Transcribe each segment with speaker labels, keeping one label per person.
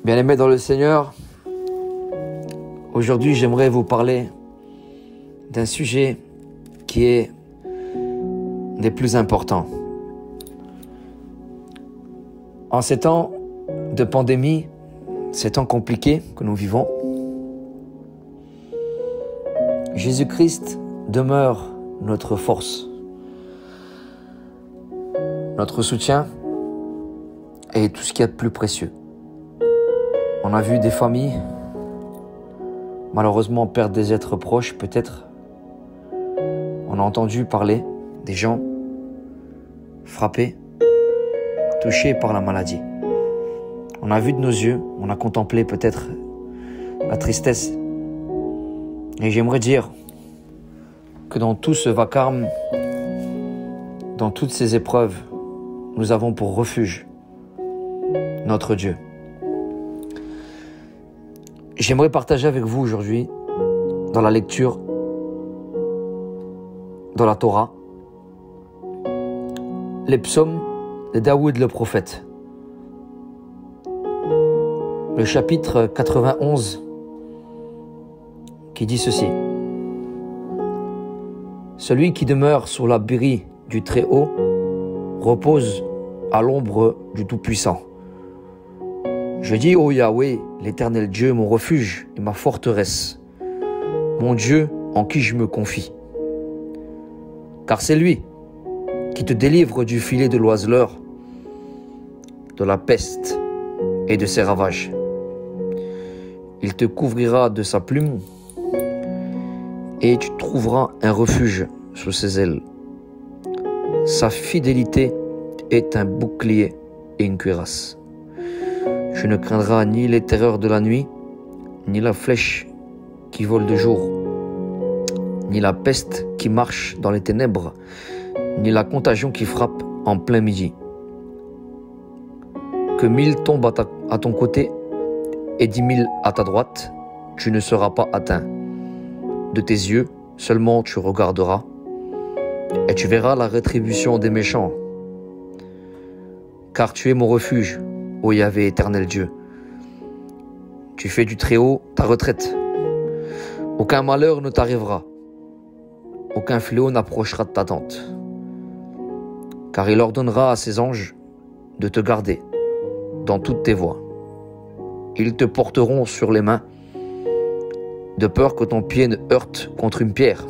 Speaker 1: Bien-aimés dans le Seigneur, aujourd'hui j'aimerais vous parler d'un sujet qui est des plus importants. En ces temps de pandémie, ces temps compliqués que nous vivons, Jésus-Christ demeure notre force, notre soutien et tout ce qu'il y a de plus précieux. On a vu des familles, malheureusement, perdre des êtres proches, peut-être. On a entendu parler des gens frappés, touchés par la maladie. On a vu de nos yeux, on a contemplé peut-être la tristesse. Et j'aimerais dire que dans tout ce vacarme, dans toutes ces épreuves, nous avons pour refuge notre Dieu. J'aimerais partager avec vous aujourd'hui, dans la lecture, dans la Torah, les psaumes de Daoud le prophète. Le chapitre 91 qui dit ceci. Celui qui demeure sur l'abri du Très-Haut repose à l'ombre du Tout-Puissant. Je dis, ô Yahweh, l'Éternel Dieu, mon refuge et ma forteresse, mon Dieu en qui je me confie. Car c'est lui qui te délivre du filet de l'oiseleur, de la peste et de ses ravages. Il te couvrira de sa plume et tu trouveras un refuge sous ses ailes. Sa fidélité est un bouclier et une cuirasse. Je ne craindrai ni les terreurs de la nuit, ni la flèche qui vole de jour, ni la peste qui marche dans les ténèbres, ni la contagion qui frappe en plein midi. Que 1000 tombent à ton côté et 10 000 à ta droite, tu ne seras pas atteint. De tes yeux seulement tu regarderas, et tu verras la rétribution des méchants. Car tu es mon refuge, ô Yahvé éternel Dieu. Tu fais du Très-Haut ta retraite. Aucun malheur ne t'arrivera. Aucun fléau n'approchera de ta tente. Car il ordonnera à ses anges de te garder dans toutes tes voies. Ils te porteront sur les mains, de peur que ton pied ne heurte contre une pierre.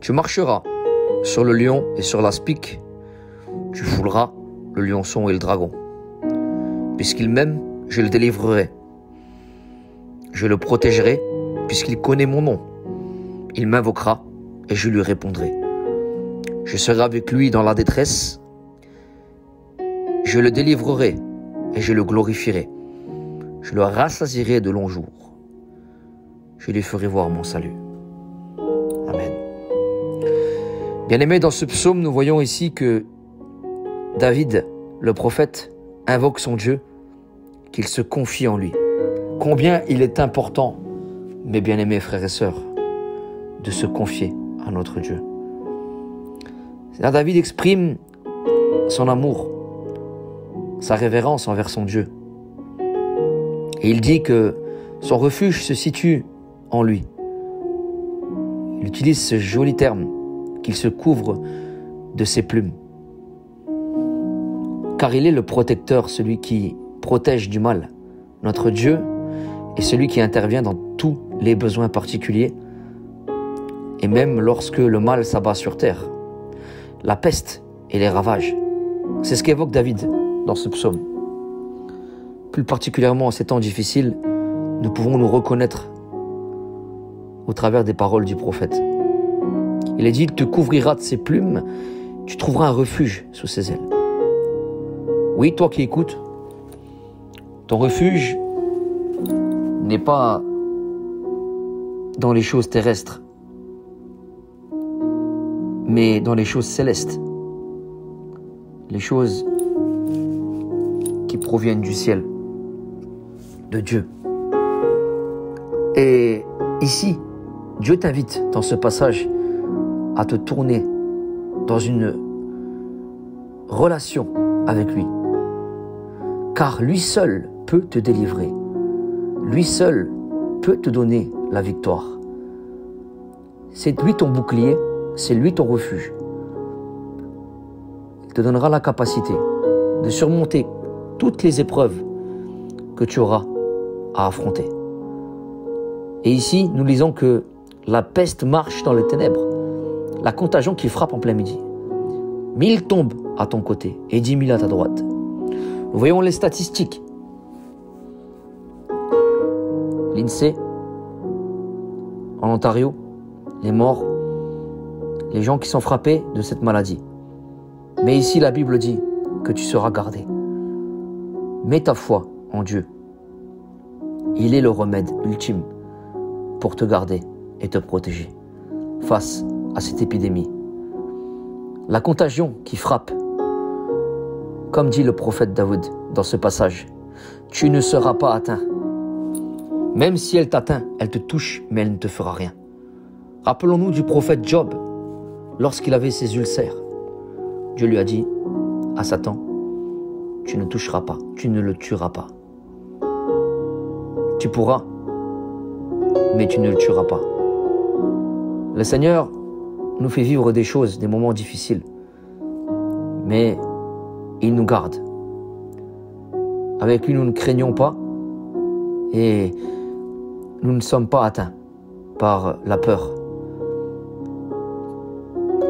Speaker 1: Tu marcheras sur le lion et sur l'aspic. Tu fouleras le lionçon et le dragon. Puisqu'il m'aime, je le délivrerai. Je le protégerai, puisqu'il connaît mon nom. Il m'invoquera et je lui répondrai. Je serai avec lui dans la détresse. Je le délivrerai et je le glorifierai. Je le rassasierai de longs jours. Je lui ferai voir mon salut. Amen. Bien-aimés, dans ce psaume, nous voyons ici que David, le prophète, invoque son Dieu, qu'il se confie en lui. Combien il est important, mes bien-aimés frères et sœurs, de se confier à notre Dieu. Là, David exprime son amour, sa révérence envers son Dieu. Et il dit que son refuge se situe en lui. Il utilise ce joli terme, qu'il se couvre de ses plumes. Car il est le protecteur, celui qui protège du mal. Notre Dieu est celui qui intervient dans tous les besoins particuliers et même lorsque le mal s'abat sur terre. La peste et les ravages. C'est ce qu'évoque David dans ce psaume. plus particulièrement en ces temps difficiles, nous pouvons nous reconnaître au travers des paroles du prophète. Il est dit, il te couvrira de ses plumes, tu trouveras un refuge sous ses ailes. Oui, toi qui écoutes, ton refuge n'est pas dans les choses terrestres, mais dans les choses célestes, les choses qui proviennent du ciel, de Dieu. Et ici, Dieu t'invite dans ce passage à te tourner dans une relation avec lui. Car lui seul peut te délivrer. Lui seul peut te donner la victoire. C'est lui ton bouclier, c'est lui ton refuge. Il te donnera la capacité de surmonter toutes les épreuves que tu auras à affronter. Et ici, nous lisons que la peste marche dans les ténèbres, la contagion qui frappe en plein midi. 1000 tombent à ton côté et 10 000 à ta droite. Nous voyons les statistiques. L'INSEE, en Ontario, les morts, les gens qui sont frappés de cette maladie. Mais ici, la Bible dit que tu seras gardé. Mets ta foi en Dieu. Il est le remède ultime pour te garder et te protéger face à cette épidémie. La contagion qui frappe, comme dit le prophète David dans ce passage, tu ne seras pas atteint. Même si elle t'atteint, elle te touche, mais elle ne te fera rien. Rappelons-nous du prophète Job, lorsqu'il avait ses ulcères. Dieu lui a dit à Satan, tu ne toucheras pas, tu ne le tueras pas. Tu pourras, mais tu ne le tueras pas. Le Seigneur nous fait vivre des choses, des moments difficiles, mais il nous garde. Avec lui, nous ne craignons pas et nous ne sommes pas atteints par la peur.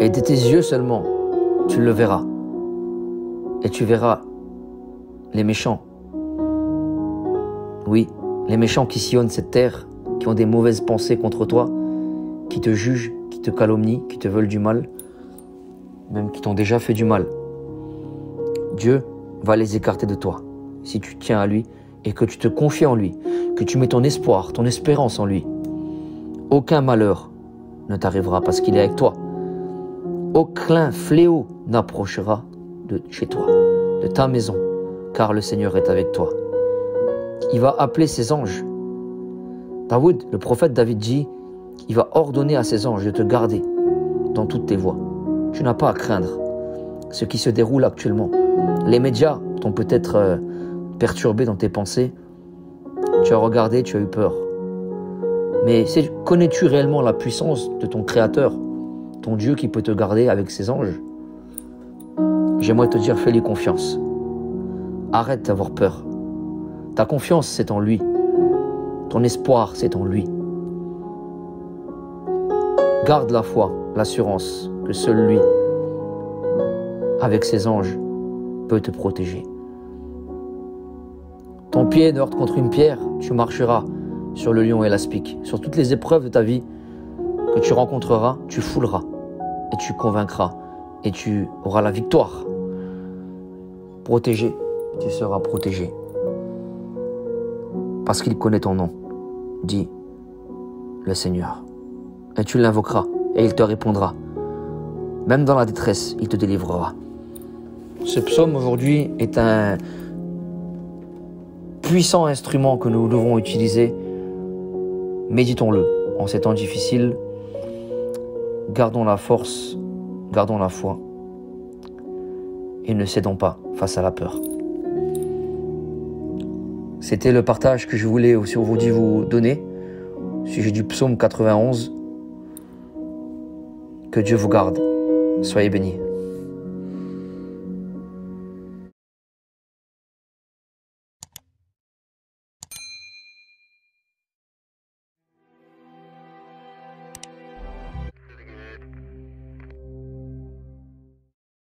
Speaker 1: Et de tes yeux seulement, tu le verras. Et tu verras les méchants. Oui, les méchants qui sillonnent cette terre, qui ont des mauvaises pensées contre toi, qui te jugent, qui te calomnient, qui te veulent du mal, même qui t'ont déjà fait du mal. Dieu va les écarter de toi si tu tiens à lui et que tu te confies en lui, que tu mets ton espoir, ton espérance en lui. Aucun malheur ne t'arrivera parce qu'il est avec toi. Aucun fléau n'approchera de chez toi, de ta maison, car le Seigneur est avec toi. Il va appeler ses anges. David, le prophète David dit, il va ordonner à ses anges de te garder dans toutes tes voies. Tu n'as pas à craindre ce qui se déroule actuellement. Les médias t'ont peut-être perturbé dans tes pensées. Tu as regardé, tu as eu peur. Mais connais-tu réellement la puissance de ton Créateur, ton Dieu qui peut te garder avec ses anges? J'aimerais te dire, fais-lui confiance. Arrête d'avoir peur. Ta confiance, c'est en lui. Ton espoir, c'est en lui. Garde la foi, l'assurance que seul lui, avec ses anges, peut te protéger. Ton pied ne heurte contre une pierre, tu marcheras sur le lion et l'aspic. Sur toutes les épreuves de ta vie que tu rencontreras, tu fouleras et tu convaincras et tu auras la victoire. Protégé, tu seras protégé. Parce qu'il connaît ton nom, dit le Seigneur. Et tu l'invoqueras et il te répondra. Même dans la détresse, il te délivrera. Ce psaume aujourd'hui est un puissant instrument que nous devons utiliser. Méditons-le en ces temps difficiles. Gardons la force, gardons la foi et ne cédons pas face à la peur. C'était le partage que je voulais aujourd'hui vous donner au sujet du psaume 91. Que Dieu vous garde. Soyez bénis.